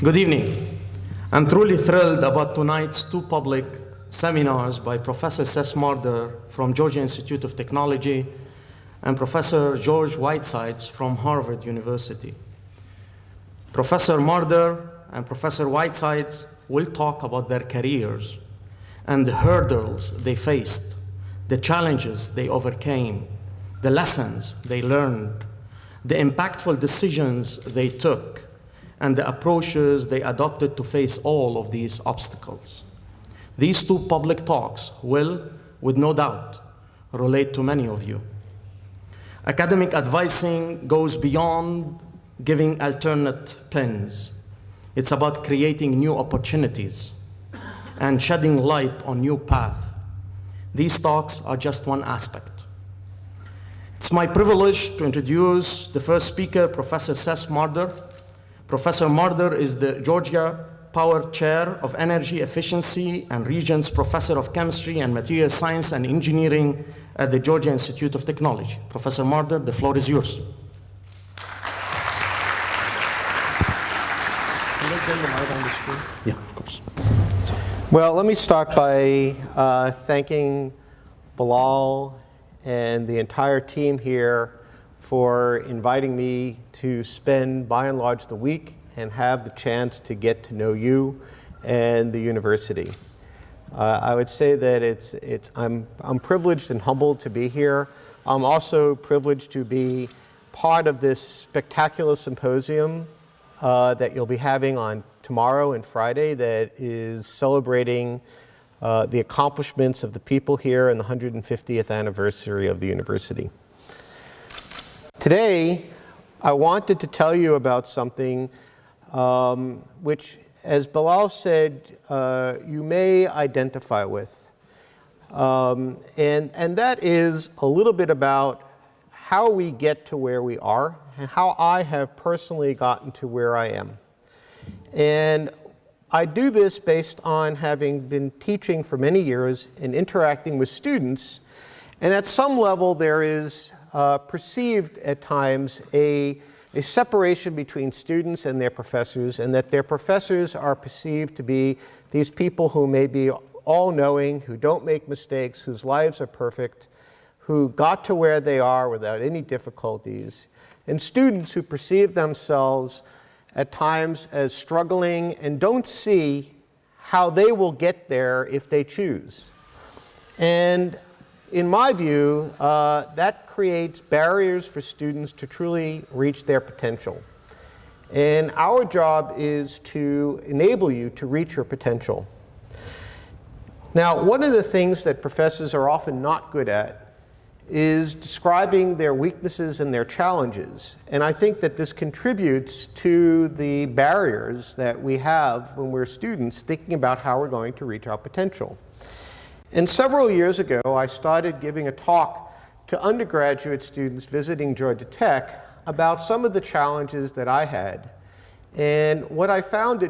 Good evening. I'm truly thrilled about tonight's two public seminars by Professor Seth Marder from Georgia Institute of Technology and Professor George Whitesides from Harvard University. Professor Marder and Professor Whitesides will talk about their careers and the hurdles they faced, the challenges they overcame, the lessons they learned, the impactful decisions they took, and the approaches they adopted to face all of these obstacles. These two public talks will, with no doubt, relate to many of you. Academic advising goes beyond giving alternate pens. It's about creating new opportunities and shedding light on new paths. These talks are just one aspect. It's my privilege to introduce the first speaker, Professor Seth Marder. Professor Marder is the Georgia Power Chair of Energy Efficiency and Regents Professor of Chemistry and Material Science and Engineering at the Georgia Institute of Technology. Professor Marder, the floor is yours. Yeah, of course. Well, let me start by thanking Bilal and the entire team here for inviting me to spend, by and large, the week and have the chance to get to know you and the university. I would say that I'm privileged and humbled to be here. I'm also privileged to be part of this spectacular symposium that you'll be having on tomorrow and Friday that is celebrating the accomplishments of the people here and the 150th anniversary of the university. Today, I wanted to tell you about something which, as Bilal said, you may identify with. And that is a little bit about how we get to where we are and how I have personally gotten to where I am. And I do this based on having been teaching for many years and interacting with students. And at some level, there is perceived at times a separation between students and their professors, and that their professors are perceived to be these people who may be all-knowing, who don't make mistakes, whose lives are perfect, who got to where they are without any difficulties, and students who perceive themselves at times as struggling and don't see how they will get there if they choose. And in my view, that creates barriers for students to truly reach their potential. And our job is to enable you to reach your potential. Now, one of the things that professors are often not good at is describing their weaknesses and their challenges. And I think that this contributes to the barriers that we have when we're students thinking about how we're going to reach our potential. And several years ago, I started giving a talk to undergraduate students visiting Georgia Tech about some of the challenges that I had. And what I found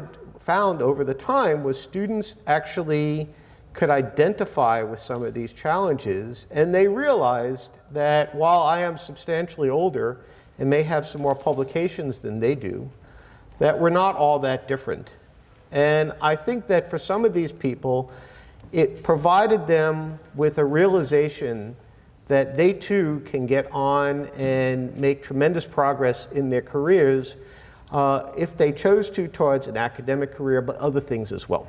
over the time was students actually could identify with some of these challenges, and they realized that while I am substantially older and may have some more publications than they do, that we're not all that different. And I think that for some of these people, it provided them with a realization that they too can get on and make tremendous progress in their careers if they chose to towards an academic career, but other things as well.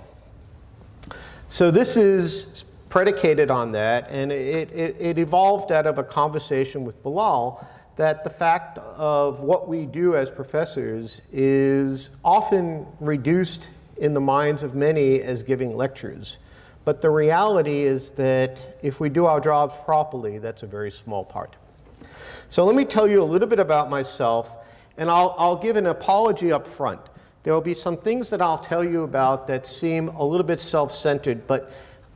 So this is predicated on that, and it evolved out of a conversation with Bilal that the fact of what we do as professors is often reduced in the minds of many as giving lectures. But the reality is that if we do our jobs properly, that's a very small part. So let me tell you a little bit about myself, and I'll give an apology up front. There will be some things that I'll tell you about that seem a little bit self-centered, but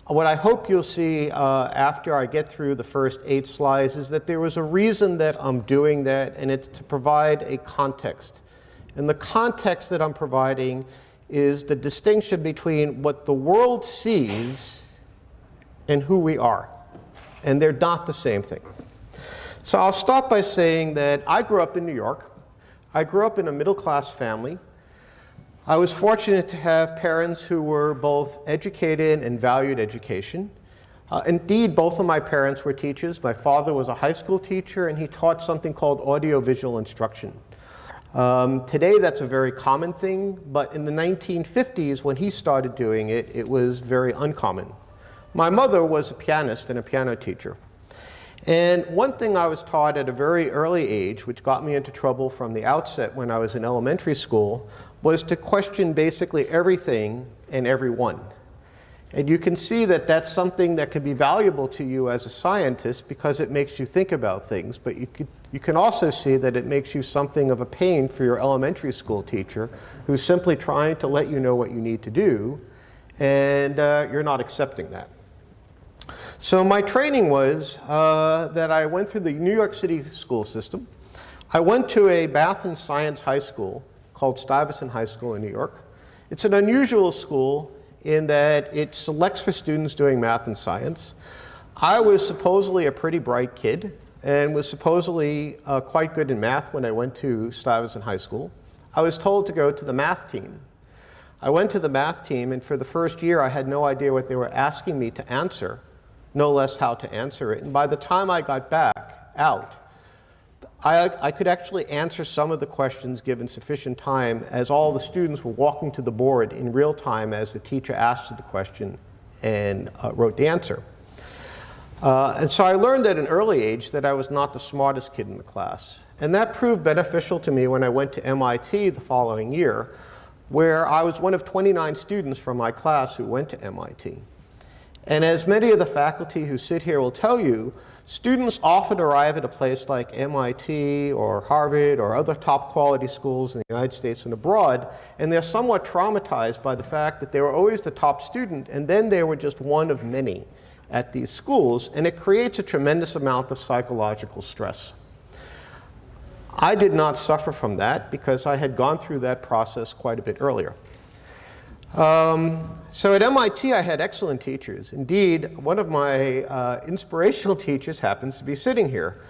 what I hope you'll see after I get through the first 8 slides is that there was a reason that I'm doing that, and it's to provide a context. And the context that I'm providing is the distinction between what the world sees and who we are. And they're not the same thing. So I'll start by saying that I grew up in New York. I grew up in a middle-class family. I was fortunate to have parents who were both educated and valued education. Indeed, both of my parents were teachers. My father was a high school teacher, and he taught something called audiovisual instruction. Today, that's a very common thing, but in the 1950s, when he started doing it, it was very uncommon. My mother was a pianist and a piano teacher. And one thing I was taught at a very early age, which got me into trouble from the outset when I was in elementary school, was to question basically everything and everyone. And you can see that that's something that could be valuable to you as a scientist because it makes you think about things, but you can also see that it makes you something of a pain for your elementary school teacher who's simply trying to let you know what you need to do, and you're not accepting that. So my training was that I went through the New York City school system. I went to a math and science high school called Stuyvesant High School in New York. It's an unusual school in that it selects for students doing math and science. I was supposedly a pretty bright kid and was supposedly quite good in math when I went to Stuyvesant High School. I was told to go to the math team. I went to the math team, and for the first year I had no idea what they were asking me to answer, no less how to answer it. And by the time I got back out, I could actually answer some of the questions given sufficient time, as all the students were walking to the board in real time as the teacher asked the question and wrote the answer. And so I learned at an early age that I was not the smartest kid in the class. And that proved beneficial to me when I went to MIT the following year, where I was one of 29 students from my class who went to MIT. And as many of the faculty who sit here will tell you, students often arrive at a place like MIT or Harvard or other top quality schools in the United States and abroad, and they're somewhat traumatized by the fact that they were always the top student, and then they were just one of many at these schools, and it creates a tremendous amount of psychological stress. I did not suffer from that because I had gone through that process quite a bit earlier. So at MIT, I had excellent teachers. Indeed, one of my inspirational teachers happens to be sitting here.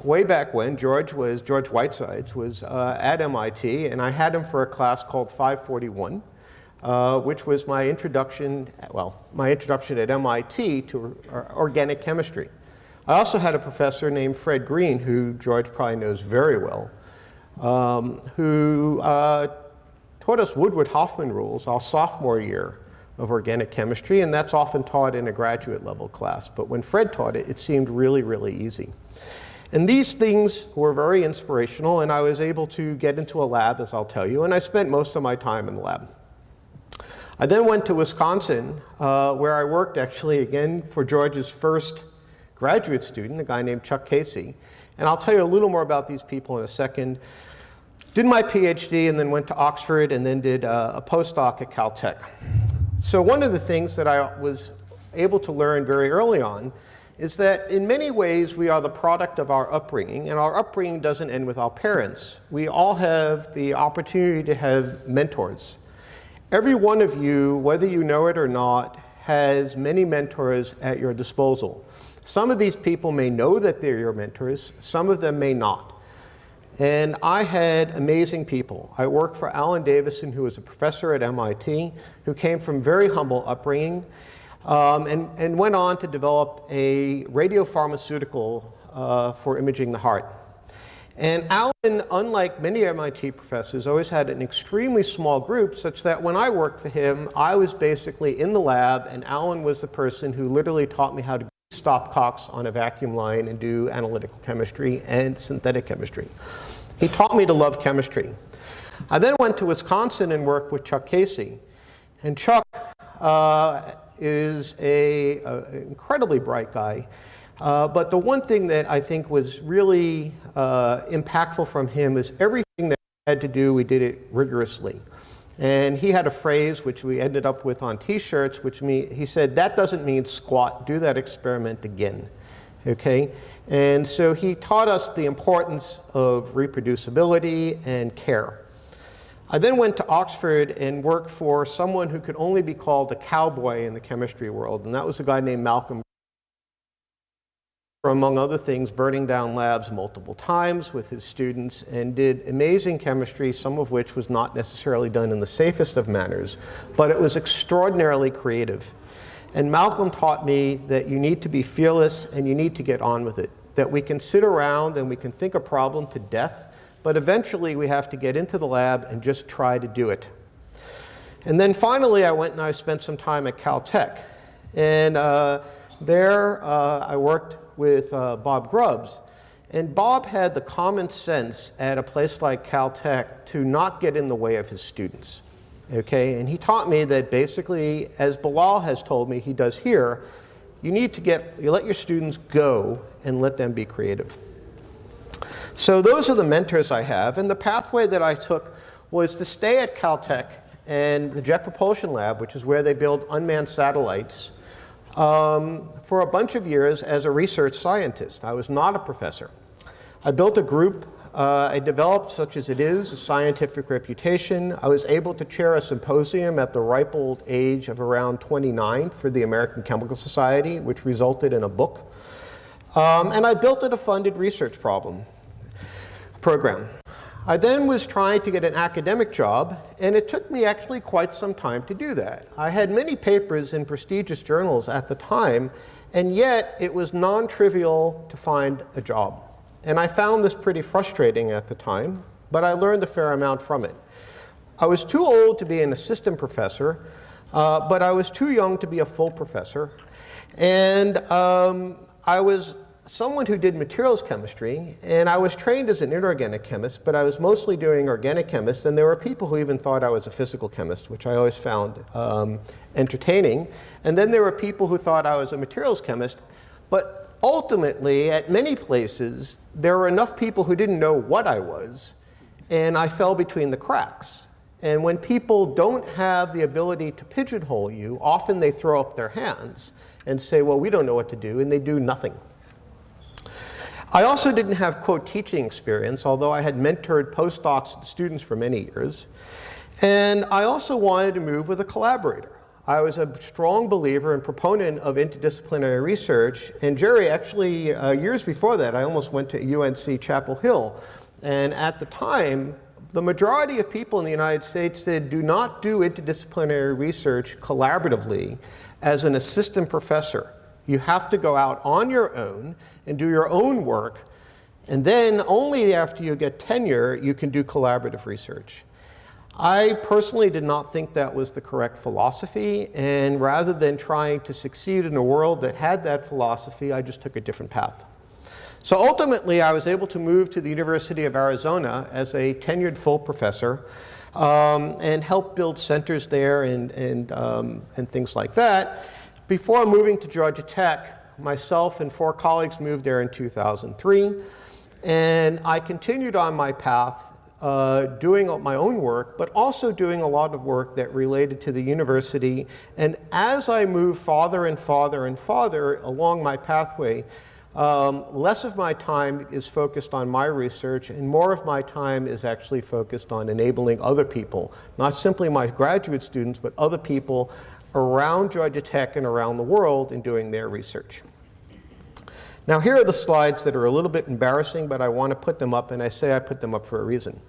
Way back when, George Whitesides was at MIT, and I had him for a class called 541, which was my introduction at MIT to organic chemistry. I also had a professor named Fred Green, who George probably knows very well, who taught us Woodward-Hoffman rules our sophomore year of organic chemistry, and that's often taught in a graduate level class. But when Fred taught it, it seemed really, really easy. And these things were very inspirational, and I was able to get into a lab, as I'll tell you, and I spent most of my time in the lab. I then went to Wisconsin, where I worked actually again for George's first graduate student, a guy named Chuck Casey. And I'll tell you a little more about these people in a second. Did my PhD and then went to Oxford and then did a postdoc at Caltech. So one of the things that I was able to learn very early on is that in many ways we are the product of our upbringing, and our upbringing doesn't end with our parents. We all have the opportunity to have mentors. Every one of you, whether you know it or not, has many mentors at your disposal. Some of these people may know that they're your mentors, some of them may not. And I had amazing people. I worked for Alan Davison, who was a professor at MIT, who came from very humble upbringing, and went on to develop a radiopharmaceutical for imaging the heart. And Alan, unlike many MIT professors, always had an extremely small group, such that when I worked for him, I was basically in the lab, and Alan was the person who literally taught me how to stopcocks on a vacuum line and do analytical chemistry and synthetic chemistry. He taught me to love chemistry. I then went to Wisconsin and worked with Chuck Casey. And Chuck is an incredibly bright guy. But the one thing that I think was really impactful from him is everything that we had to do, we did it rigorously. And he had a phrase which we ended up with on t-shirts, he said, "That doesn't mean squat, do that experiment again." Okay? And so he taught us the importance of reproducibility and care. I then went to Oxford and worked for someone who could only be called a cowboy in the chemistry world, and that was a guy named Malcolm. among other things, burning down labs multiple times with his students, and did amazing chemistry, some of which was not necessarily done in the safest of manners, but it was extraordinarily creative. And Malcolm taught me that you need to be fearless and you need to get on with it, that we can sit around and we can think a problem to death, but eventually we have to get into the lab and just try to do it. And then finally, I went and I spent some time at Caltech. And there I worked with Bob Grubbs. And Bob had the common sense at a place like Caltech to not get in the way of his students. Okay? And he taught me that basically, as Bilal has told me he does here, you let your students go and let them be creative. So those are the mentors I have. And the pathway that I took was to stay at Caltech and the Jet Propulsion Lab, which is where they build unmanned satellites, for a bunch of years as a research scientist. I was not a professor. I built a group. I developed, such as it is, a scientific reputation. I was able to chair a symposium at the ripe old age of around 29 for the American Chemical Society, which resulted in a book. And I built a funded research program. I then was trying to get an academic job, and it took me actually quite some time to do that. I had many papers in prestigious journals at the time, and yet it was non-trivial to find a job. And I found this pretty frustrating at the time, but I learned a fair amount from it. I was too old to be an assistant professor, but I was too young to be a full professor. And I was someone who did materials chemistry, and I was trained as an inorganic chemist, but I was mostly doing organic chemist, and there were people who even thought I was a physical chemist, which I always found entertaining. And then there were people who thought I was a materials chemist, but ultimately, at many places, there were enough people who didn't know what I was, and I fell between the cracks. And when people don't have the ability to pigeonhole you, often they throw up their hands and say, well, we don't know what to do, and they do nothing. I also didn't have, quote, teaching experience, although I had mentored postdocs and students for many years. And I also wanted to move with a collaborator. I was a strong believer and proponent of interdisciplinary research. And Jerry, actually, years before that, I almost went to UNC Chapel Hill. And at the time, the majority of people in the United States said, do not do interdisciplinary research collaboratively as an assistant professor. You have to go out on your own and do your own work, and then only after you get tenure, you can do collaborative research. I personally did not think that was the correct philosophy, and rather than trying to succeed in a world that had that philosophy, I just took a different path. So ultimately, I was able to move to the University of Arizona as a tenured full professor, and help build centers there and things like that. Before moving to Georgia Tech, myself and 4 colleagues moved there in 2003, and I continued on my path doing my own work, but also doing a lot of work that related to the university. And as I moved farther and farther and farther along my pathway, less of my time is focused on my research, and more of my time is actually focused on enabling other people, not simply my graduate students, but other people around Georgia Tech and around the world in doing their research. Now, here are the slides that are a little bit embarrassing, but I want to put them up, and I say I put them up for a reason.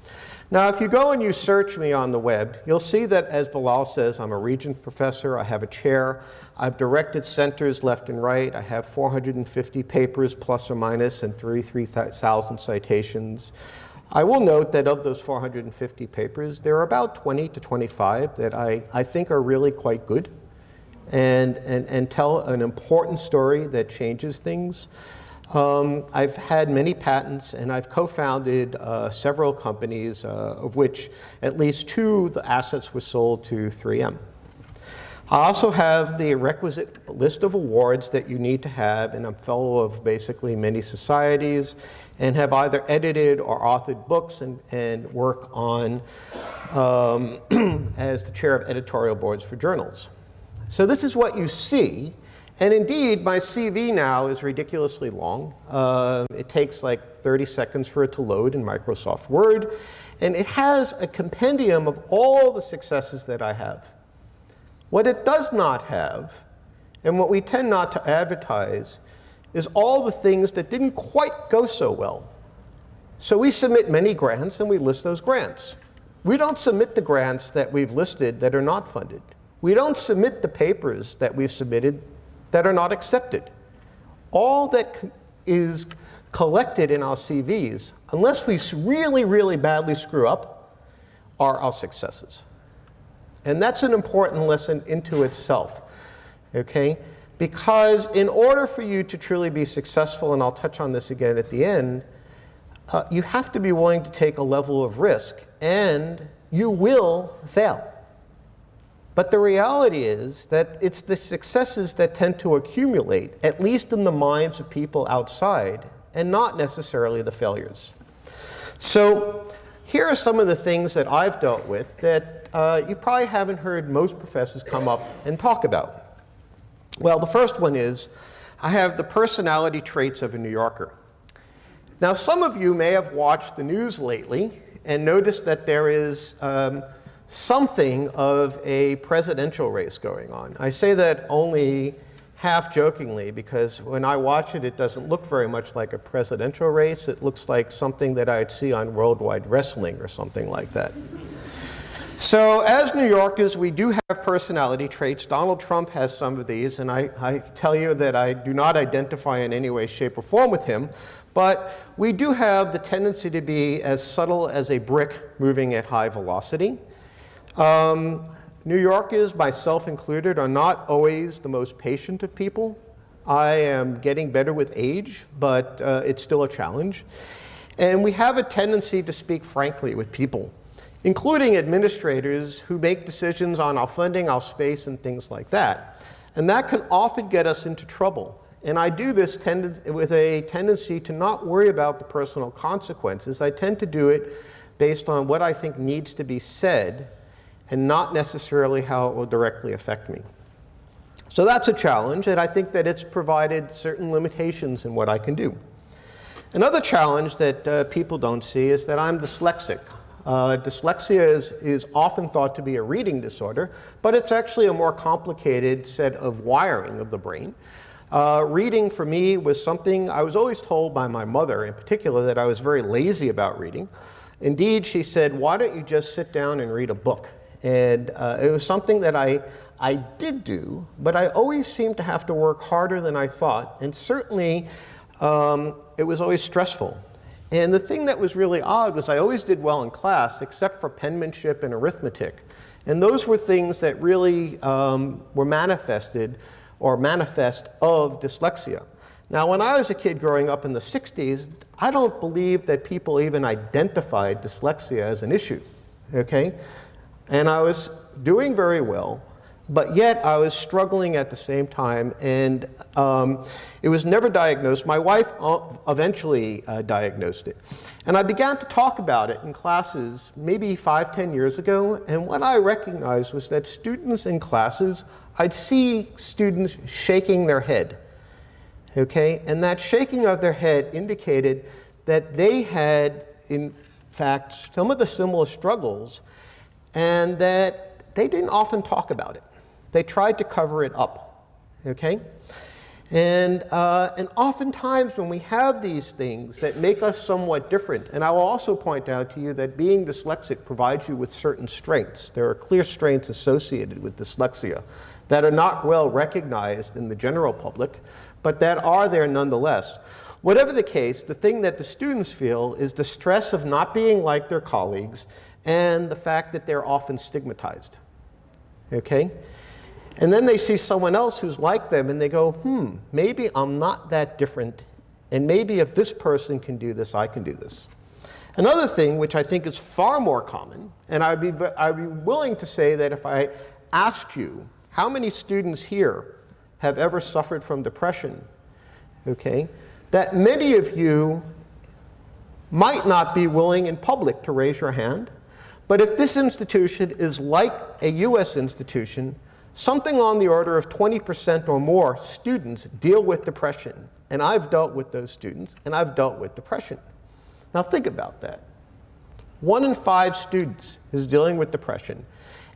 Now, if you go and you search me on the web, you'll see that, as Bilal says, I'm a Regents professor, I have a chair, I've directed centers left and right, I have 450 papers plus or minus and 33,000 citations. I will note that of those 450 papers, there are about 20 to 25 that I think are really quite good and tell an important story that changes things. I've had many patents, and I've co-founded several companies, of which at least 2, the assets were sold to 3M. I also have the requisite list of awards that you need to have, and I'm a fellow of basically many societies, and have either edited or authored books and work on as the chair of editorial boards for journals. So this is what you see, and indeed my CV now is ridiculously long. It takes like 30 seconds for it to load in Microsoft Word, and it has a compendium of all the successes that I have. What it does not have, and what we tend not to advertise, is all the things that didn't quite go so well. So we submit many grants and we list those grants. We don't submit the grants that we've listed that are not funded. We don't submit the papers that we've submitted that are not accepted. All that is collected in our CVs, unless we really, really badly screw up, are our successes. And that's an important lesson into itself, okay? Because in order for you to truly be successful, and I'll touch on this again at the end, you have to be willing to take a level of risk, and you will fail. But the reality is that it's the successes that tend to accumulate, at least in the minds of people outside, and not necessarily the failures. So here are some of the things that I've dealt with that you probably haven't heard most professors come up and talk about. Well, the first one is, I have the personality traits of a New Yorker. Now, some of you may have watched the news lately and noticed that there is something of a presidential race going on. I say that only half jokingly because when I watch it, it doesn't look very much like a presidential race. It looks like something that I'd see on Worldwide Wrestling or something like that. So as New Yorkers, we do have personality traits. Donald Trump has some of these, and I tell you that I do not identify in any way, shape, or form with him. But we do have the tendency to be as subtle as a brick moving at high velocity. New Yorkers, myself included, are not always the most patient of people. I am getting better with age, but it's still a challenge. And we have a tendency to speak frankly with people, including administrators who make decisions on our funding, our space, and things like that. And that can often get us into trouble. And I do this with a tendency to not worry about the personal consequences. I tend to do it based on what I think needs to be said and not necessarily how it will directly affect me. So that's a challenge, and I think that it's provided certain limitations in what I can do. Another challenge that people don't see is that I'm dyslexic. Dyslexia is often thought to be a reading disorder, but it's actually a more complicated set of wiring of the brain. Reading for me was something I was always told by my mother in particular that I was very lazy about reading. Indeed, she said, why don't you just sit down and read a book? And it was something that I did do, but I always seemed to have to work harder than I thought, and certainly it was always stressful. And the thing that was really odd was I always did well in class, except for penmanship and arithmetic. And those were things that really were manifest of dyslexia. Now, when I was a kid growing up in the 60s, I don't believe that people even identified dyslexia as an issue, okay? And I was doing very well, but yet I was struggling at the same time, and it was never diagnosed. My wife eventually diagnosed it. And I began to talk about it in classes maybe 5-10 years ago, and what I recognized was that students in classes, I'd see students shaking their head, okay? And that shaking of their head indicated that they had, in fact, some of the similar struggles, and that they didn't often talk about it. They tried to cover it up, okay? And oftentimes when we have these things that make us somewhat different, and I will also point out to you that being dyslexic provides you with certain strengths. There are clear strengths associated with dyslexia that are not well recognized in the general public, but that are there nonetheless. Whatever the case, the thing that the students feel is the stress of not being like their colleagues and the fact that they're often stigmatized, okay? And then they see someone else who's like them and they go, maybe I'm not that different, and maybe if this person can do this, I can do this. Another thing, which I think is far more common, and I'd be willing to say that if I asked you how many students here have ever suffered from depression, okay, that many of you might not be willing in public to raise your hand. But if this institution is like a US institution, something on the order of 20% or more students deal with depression. And I've dealt with those students, and I've dealt with depression. Now think about that. 1 in 5 students is dealing with depression.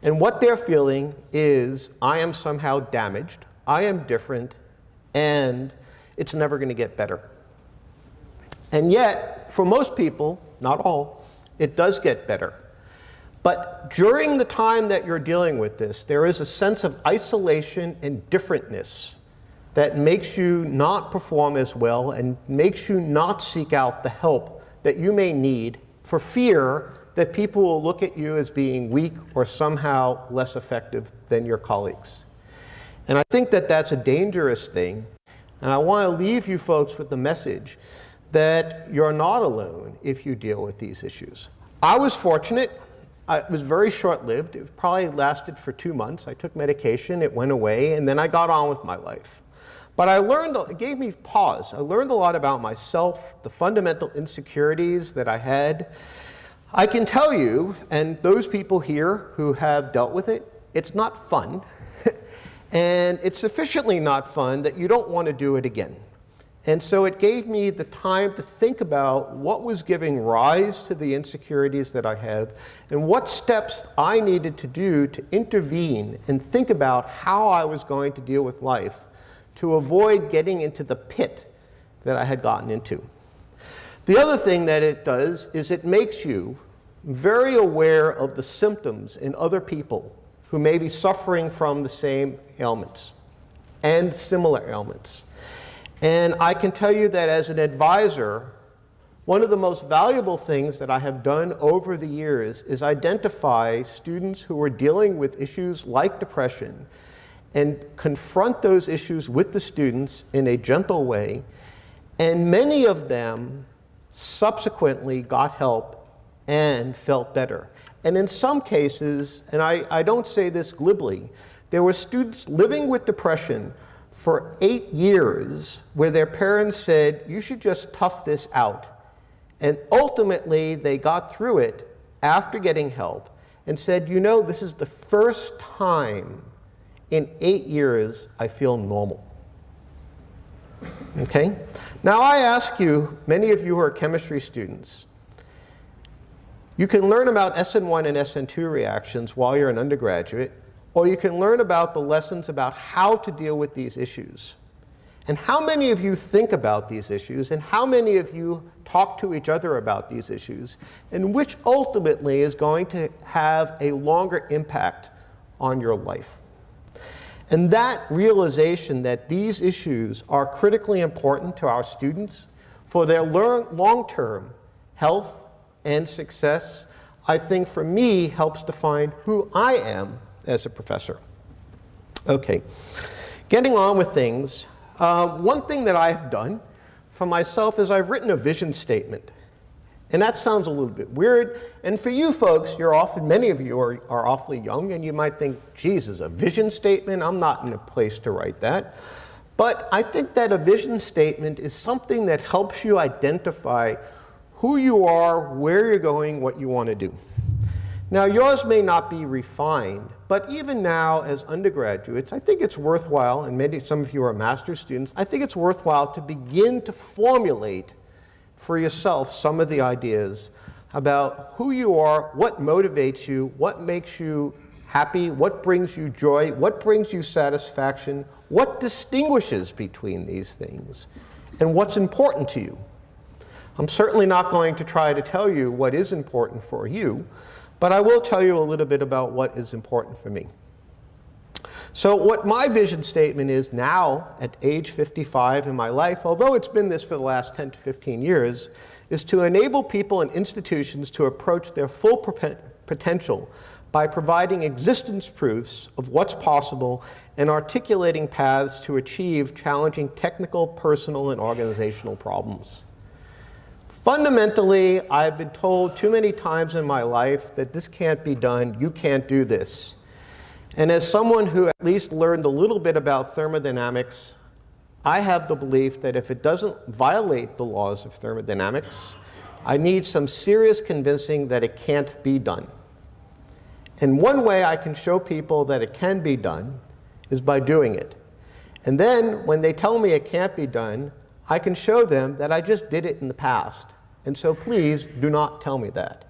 And what they're feeling is, I am somehow damaged, I am different, and it's never going to get better. And yet, for most people, not all, it does get better. But during the time that you're dealing with this, there is a sense of isolation and differentness that makes you not perform as well and makes you not seek out the help that you may need for fear that people will look at you as being weak or somehow less effective than your colleagues. And I think that that's a dangerous thing. And I want to leave you folks with the message that you're not alone if you deal with these issues. I was fortunate. It was very short-lived. It probably lasted for 2 months. I took medication, it went away, and then I got on with my life. But it gave me pause. I learned a lot about myself, the fundamental insecurities that I had. I can tell you, and those people here who have dealt with it, it's not fun. And it's sufficiently not fun that you don't want to do it again. And so it gave me the time to think about what was giving rise to the insecurities that I have and what steps I needed to do to intervene and think about how I was going to deal with life to avoid getting into the pit that I had gotten into. The other thing that it does is it makes you very aware of the symptoms in other people who may be suffering from the same ailments and similar ailments. And I can tell you that as an advisor, one of the most valuable things that I have done over the years is identify students who are dealing with issues like depression and confront those issues with the students in a gentle way. And many of them subsequently got help and felt better. And in some cases, and I don't say this glibly, there were students living with depression for 8 years where their parents said, you should just tough this out. And ultimately, they got through it after getting help and said, you know, this is the first time in 8 years I feel normal. Okay? Now I ask you, many of you who are chemistry students, you can learn about SN1 and SN2 reactions while you're an undergraduate, or you can learn about the lessons about how to deal with these issues. And how many of you think about these issues, and how many of you talk to each other about these issues, and which ultimately is going to have a longer impact on your life? And that realization that these issues are critically important to our students for their long-term health and success, I think for me helps define who I am as a professor. Okay, getting on with things. One thing that I've done for myself is I've written a vision statement. And that sounds a little bit weird. And for you folks, many of you are awfully young, and you might think, Jesus, a vision statement? I'm not in a place to write that. But I think that a vision statement is something that helps you identify who you are, where you're going, what you want to do. Now, yours may not be refined, but even now as undergraduates, I think it's worthwhile, and maybe some of you are master's students, I think it's worthwhile to begin to formulate for yourself some of the ideas about who you are, what motivates you, what makes you happy, what brings you joy, what brings you satisfaction, what distinguishes between these things, and what's important to you. I'm certainly not going to try to tell you what is important for you, but I will tell you a little bit about what is important for me. So what my vision statement is now at age 55 in my life, although it's been this for the last 10 to 15 years, is to enable people and institutions to approach their full potential by providing existence proofs of what's possible and articulating paths to achieve challenging technical, personal, and organizational problems. Fundamentally, I've been told too many times in my life that this can't be done, you can't do this. And as someone who at least learned a little bit about thermodynamics, I have the belief that if it doesn't violate the laws of thermodynamics, I need some serious convincing that it can't be done. And one way I can show people that it can be done is by doing it. And then when they tell me it can't be done, I can show them that I just did it in the past. And so please do not tell me that.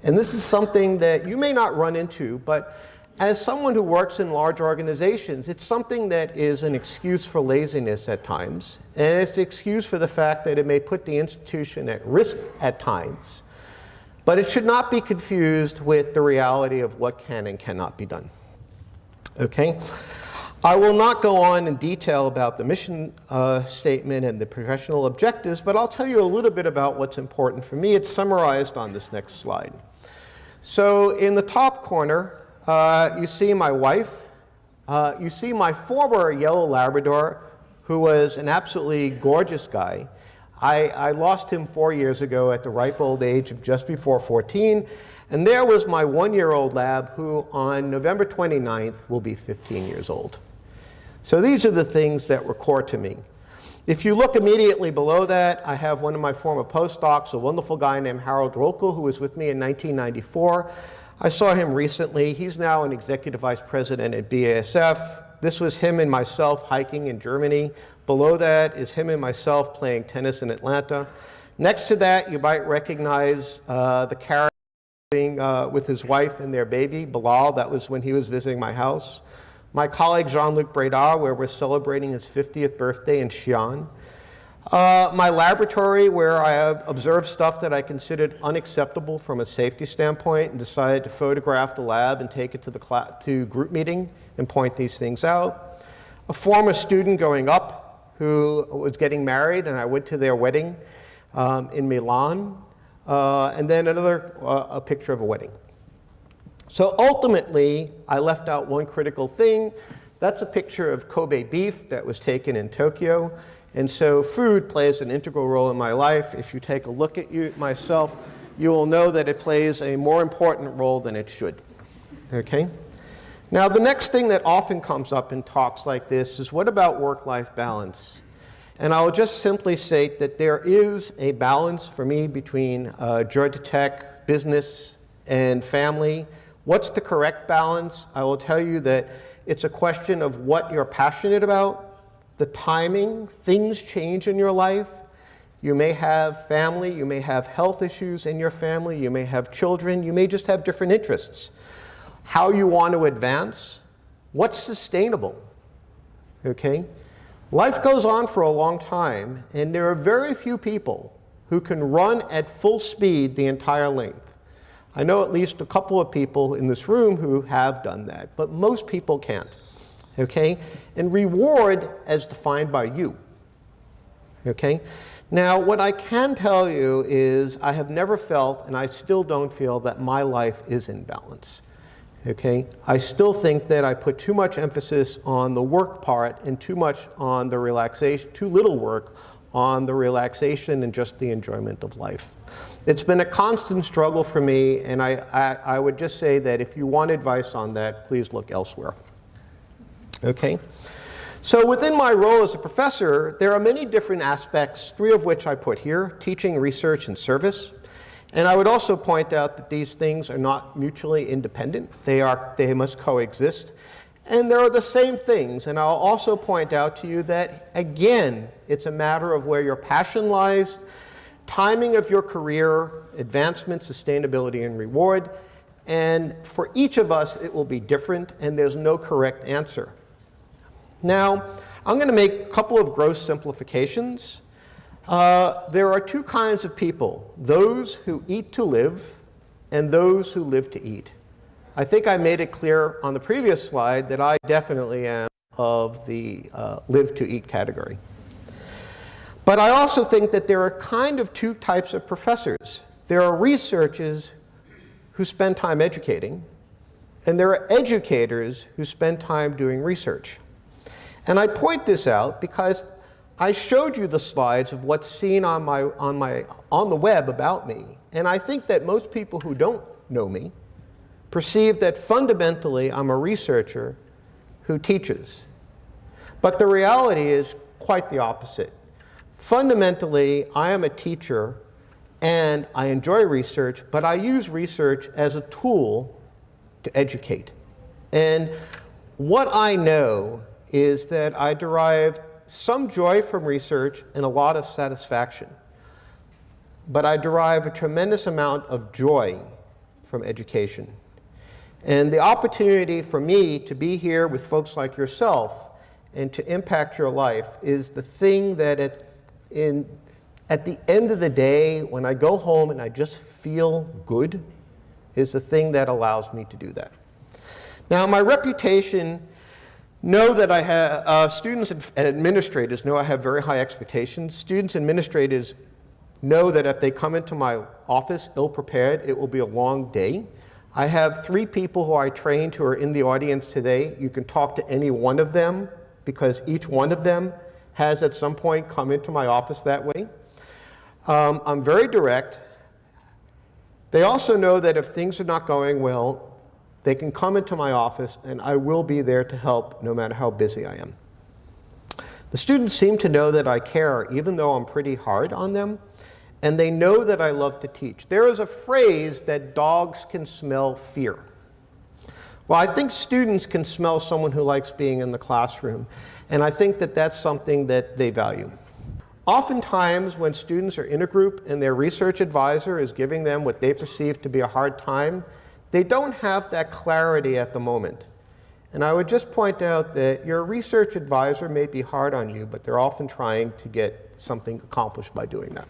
And this is something that you may not run into, but as someone who works in large organizations, it's something that is an excuse for laziness at times, and it's an excuse for the fact that it may put the institution at risk at times. But it should not be confused with the reality of what can and cannot be done. Okay? I will not go on in detail about the mission statement and the professional objectives, but I'll tell you a little bit about what's important for me. It's summarized on this next slide. So in the top corner, you see my wife. You see my former yellow Labrador, who was an absolutely gorgeous guy. I lost him 4 years ago at the ripe old age of just before 14. And there was my 1-year-old lab, who on November 29th will be 15 years old. So these are the things that were core to me. If you look immediately below that, I have one of my former postdocs, a wonderful guy named Harold Rolkel, who was with me in 1994. I saw him recently. He's now an executive vice president at BASF. This was him and myself hiking in Germany. Below that is him and myself playing tennis in Atlanta. Next to that, you might recognize the carrot with his wife and their baby, Bilal. That was when he was visiting my house. My colleague Jean-Luc Breda, where we're celebrating his 50th birthday in Xi'an. My laboratory, where I observed stuff that I considered unacceptable from a safety standpoint and decided to photograph the lab and take it to the group meeting and point these things out. A former student going up who was getting married, and I went to their wedding in Milan. And then a picture of a wedding. So ultimately, I left out one critical thing. That's a picture of Kobe beef that was taken in Tokyo. And so food plays an integral role in my life. If you take a look at myself, you will know that it plays a more important role than it should. Okay? Now, the next thing that often comes up in talks like this is, what about work-life balance? And I'll just simply state that there is a balance for me between Georgia Tech, business, and family. What's the correct balance? I will tell you that it's a question of what you're passionate about, the timing. Things change in your life. You may have family, you may have health issues in your family, you may have children, you may just have different interests. How you want to advance, what's sustainable, okay? Life goes on for a long time, and there are very few people who can run at full speed the entire length. I know at least a couple of people in this room who have done that, but most people can't, okay? And reward as defined by you, okay? Now, what I can tell you is I have never felt, and I still don't feel, that my life is in balance. Okay? I still think that I put too much emphasis on the work part and too much on the relaxation, too little work on the relaxation and just the enjoyment of life. It's been a constant struggle for me, and I would just say that if you want advice on that, please look elsewhere. Okay? So within my role as a professor, there are many different aspects, 3 of which I put here: teaching, research, and service. And I would also point out that these things are not mutually independent. They must coexist. And there are the same things. And I'll also point out to you that, again, it's a matter of where your passion lies, timing of your career, advancement, sustainability, and reward. And for each of us, it will be different, and there's no correct answer. Now, I'm going to make a couple of gross simplifications. There are 2 kinds of people: those who eat to live and those who live to eat. I think I made it clear on the previous slide that I definitely am of the live to eat category. But I also think that there are kind of 2 types of professors. There are researchers who spend time educating, and there are educators who spend time doing research. And I point this out because I showed you the slides of what's seen on the web about me, and I think that most people who don't know me perceive that fundamentally I'm a researcher who teaches. But the reality is quite the opposite. Fundamentally, I am a teacher and I enjoy research, but I use research as a tool to educate. And what I know is that I derive some joy from research and a lot of satisfaction. But I derive a tremendous amount of joy from education. And the opportunity for me to be here with folks like yourself and to impact your life is the thing that at the end of the day, when I go home and I just feel good, is the thing that allows me to do that. Now, my reputation, know that I have, students and administrators know I have very high expectations. Students and administrators know that if they come into my office ill-prepared, it will be a long day. I have 3 people who I trained who are in the audience today. You can talk to any one of them because each one of them has at some point come into my office that way. I'm very direct. They also know that if things are not going well, they can come into my office and I will be there to help no matter how busy I am. The students seem to know that I care even though I'm pretty hard on them, and they know that I love to teach. There is a phrase that dogs can smell fear. Well, I think students can smell someone who likes being in the classroom, and I think that that's something that they value. Oftentimes, when students are in a group and their research advisor is giving them what they perceive to be a hard time, they don't have that clarity at the moment. And I would just point out that your research advisor may be hard on you, but they're often trying to get something accomplished by doing that.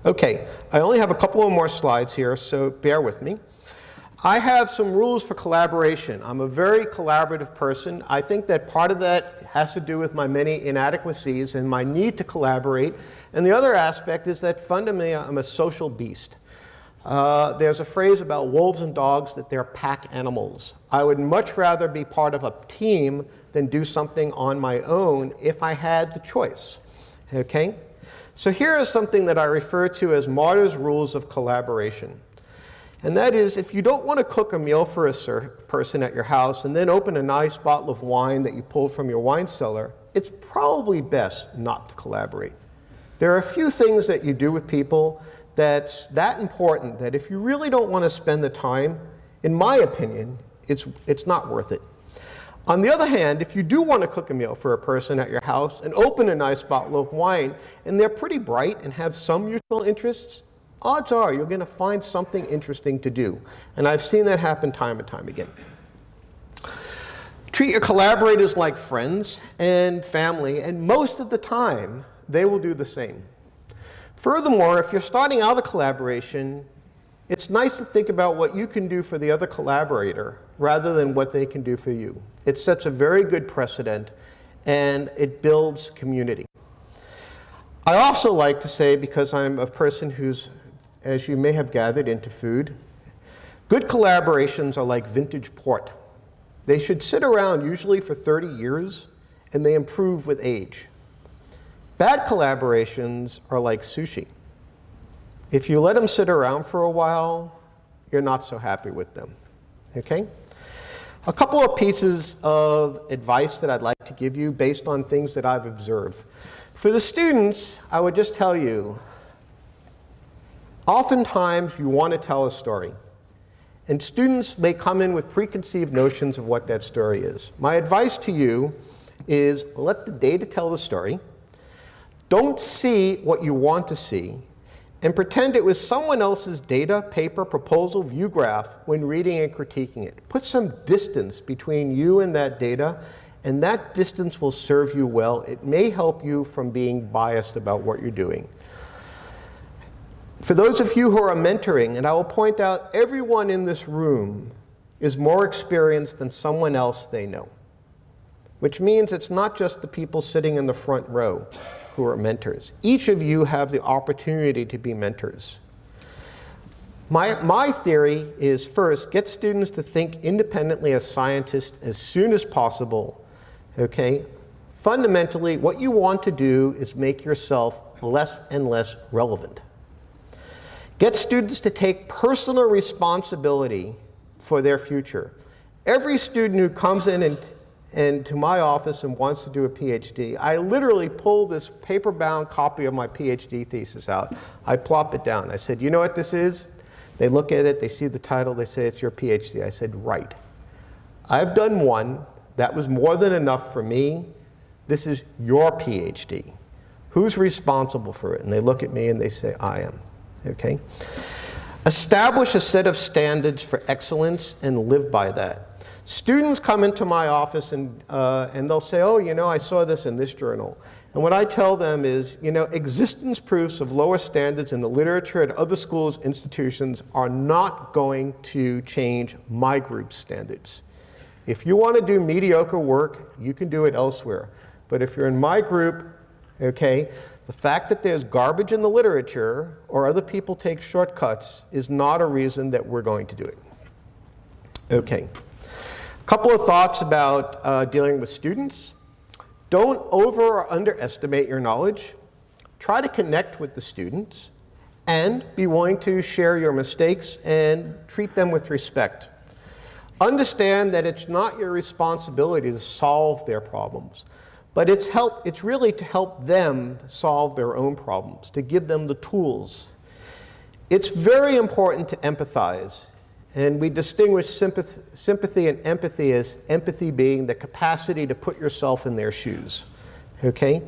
Okay, I only have a couple of more slides here, so bear with me. I have some rules for collaboration. I'm a very collaborative person. I think that part of that has to do with my many inadequacies and my need to collaborate. And the other aspect is that fundamentally I'm a social beast. There's a phrase about wolves and dogs that they're pack animals. I would much rather be part of a team than do something on my own if I had the choice. Okay? So here is something that I refer to as Marder's rules of collaboration. And that is, if you don't want to cook a meal for a person at your house and then open a nice bottle of wine that you pulled from your wine cellar, it's probably best not to collaborate. There are a few things that you do with people that's that important that if you really don't want to spend the time, in my opinion, it's not worth it. On the other hand, if you do want to cook a meal for a person at your house and open a nice bottle of wine, and they're pretty bright and have some mutual interests, odds are you're going to find something interesting to do. And I've seen that happen time and time again. Treat your collaborators like friends and family, and most of the time, they will do the same. Furthermore, if you're starting out a collaboration, it's nice to think about what you can do for the other collaborator rather than what they can do for you. It sets a very good precedent, and it builds community. I also like to say, because I'm a person who's, as you may have gathered, into food, good collaborations are like vintage port. They should sit around usually for 30 years, and they improve with age. Bad collaborations are like sushi. If you let them sit around for a while, you're not so happy with them. Okay? A couple of pieces of advice that I'd like to give you based on things that I've observed. For the students, I would just tell you, oftentimes you want to tell a story. And students may come in with preconceived notions of what that story is. My advice to you is let the data tell the story. Don't see what you want to see, and pretend it was someone else's data, paper, proposal, view graph when reading and critiquing it. Put some distance between you and that data, and that distance will serve you well. It may help you from being biased about what you're doing. For those of you who are mentoring, and I will point out everyone in this room is more experienced than someone else they know, which means it's not just the people sitting in the front row who are mentors. Each of you have the opportunity to be mentors. My theory is, first, get students to think independently as scientists as soon as possible. Okay? Fundamentally, what you want to do is make yourself less and less relevant. Get students to take personal responsibility for their future. Every student who comes in and to my office and wants to do a PhD, I literally pull this paper-bound copy of my PhD thesis out. I plop it down. I said, you know what this is? They look at it, they see the title, they say, it's your PhD. I said, right. I've done one. That was more than enough for me. This is your PhD. Who's responsible for it? And they look at me and they say, I am. Okay? Establish a set of standards for excellence and live by that. Students come into my office and they'll say, oh, you know, I saw this in this journal. And what I tell them is, you know, existence proofs of lower standards in the literature at other schools, institutions are not going to change my group's standards. If you want to do mediocre work, you can do it elsewhere. But if you're in my group, okay, the fact that there's garbage in the literature or other people take shortcuts is not a reason that we're going to do it. Okay. A couple of thoughts about dealing with students. Don't over or underestimate your knowledge. Try to connect with the students and be willing to share your mistakes and treat them with respect. Understand that it's not your responsibility to solve their problems, but it's really to help them solve their own problems, to give them the tools. It's very important to empathize. And we distinguish sympathy and empathy as empathy being the capacity to put yourself in their shoes, okay?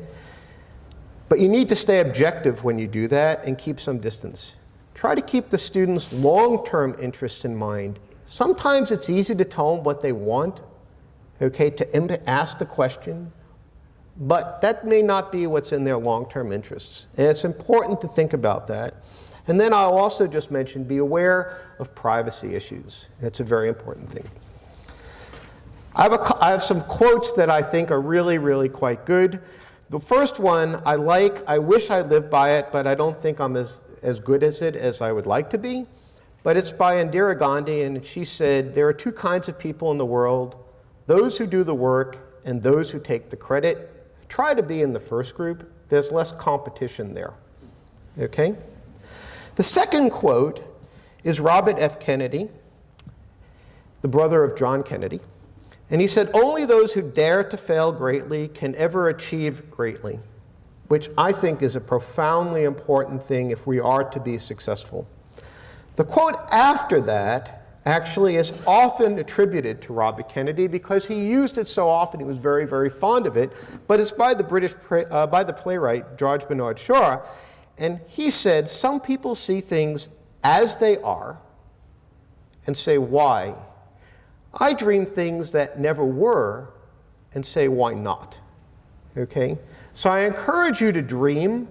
But you need to stay objective when you do that and keep some distance. Try to keep the students' long-term interests in mind. Sometimes it's easy to tell them what they want, okay, to ask the question, but that may not be what's in their long-term interests. And it's important to think about that. And then I'll also just mention, be aware of privacy issues. That's a very important thing. I have some quotes that I think are really, really quite good. The first one I like, I wish I lived by it, but I don't think I'm as good as it as I would like to be. But it's by Indira Gandhi, and she said, there are two kinds of people in the world, those who do the work and those who take the credit. Try to be in the first group. There's less competition there, okay? The second quote is Robert F. Kennedy, the brother of John Kennedy. And he said, only those who dare to fail greatly can ever achieve greatly, which I think is a profoundly important thing if we are to be successful. The quote after that actually is often attributed to Robert Kennedy because he used it so often. He was very, very fond of it. But it's by the playwright George Bernard Shaw. And he said, some people see things as they are and say, why? I dream things that never were and say, why not? Okay? So I encourage you to dream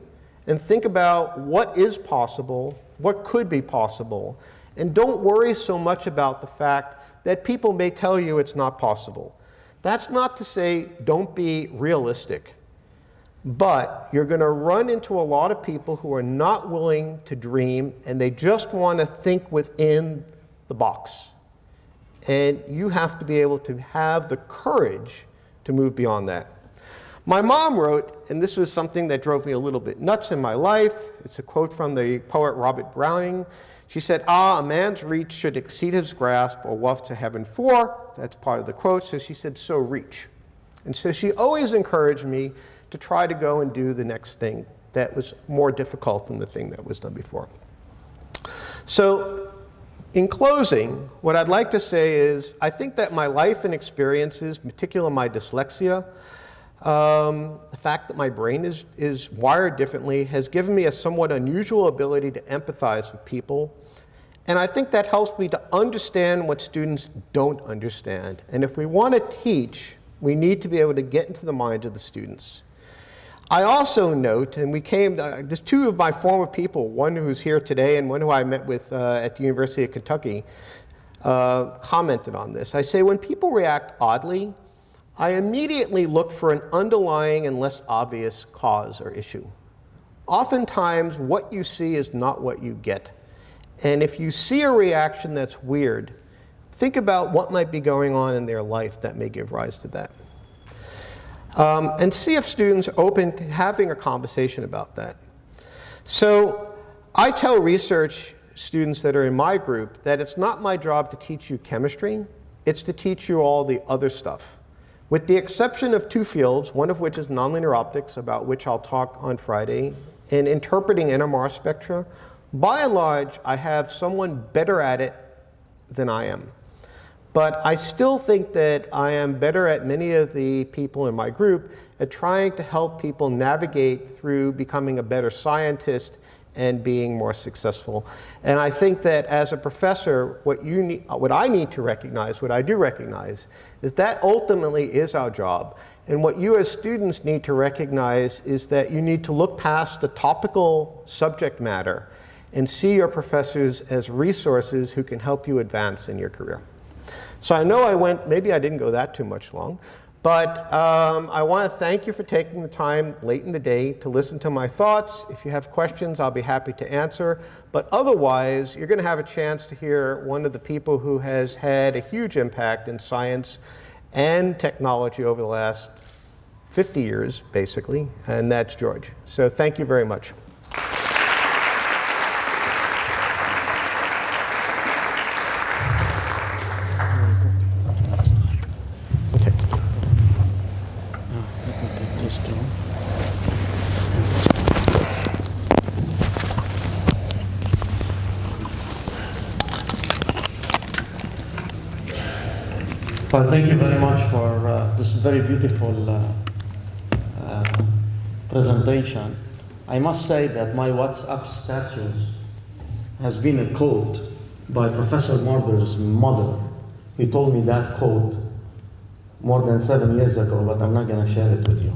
and think about what is possible, what could be possible, and don't worry so much about the fact that people may tell you it's not possible. That's not to say don't be realistic. But you're going to run into a lot of people who are not willing to dream, and they just want to think within the box. And you have to be able to have the courage to move beyond that. My mom wrote, and this was something that drove me a little bit nuts in my life. It's a quote from the poet Robert Browning. She said, a man's reach should exceed his grasp, or wealth to heaven for. That's part of the quote. So she said, so reach. And so she always encouraged me to try to go and do the next thing that was more difficult than the thing that was done before. So in closing, what I'd like to say is I think that my life and experiences, particularly my dyslexia, the fact that my brain is wired differently has given me a somewhat unusual ability to empathize with people. And I think that helps me to understand what students don't understand. And if we want to teach, we need to be able to get into the minds of the students. I also note, and there's two of my former people, one who's here today and one who I met with at the University of Kentucky, commented on this. I say, when people react oddly, I immediately look for an underlying and less obvious cause or issue. Oftentimes, what you see is not what you get. And if you see a reaction that's weird, think about what might be going on in their life that may give rise to that. And see if students are open to having a conversation about that. So I tell research students that are in my group that it's not my job to teach you chemistry, it's to teach you all the other stuff. With the exception of two fields, one of which is nonlinear optics, about which I'll talk on Friday, and interpreting NMR spectra, by and large, I have someone better at it than I am. But I still think that I am better at many of the people in my group at trying to help people navigate through becoming a better scientist and being more successful. And I think that as a professor, what I need to recognize, what I do recognize, is that ultimately is our job. And what you as students need to recognize is that you need to look past the topical subject matter and see your professors as resources who can help you advance in your career. So I know maybe I didn't go that too much long, but I want to thank you for taking the time late in the day to listen to my thoughts. If you have questions, I'll be happy to answer. But otherwise, you're going to have a chance to hear one of the people who has had a huge impact in science and technology over the last 50 years, basically, and that's George. So thank you very much. Well, thank you very much for this very beautiful presentation. I must say that my WhatsApp status has been a quote by Professor Marder's mother. He told me that quote more than 7 years ago, but I'm not going to share it with you.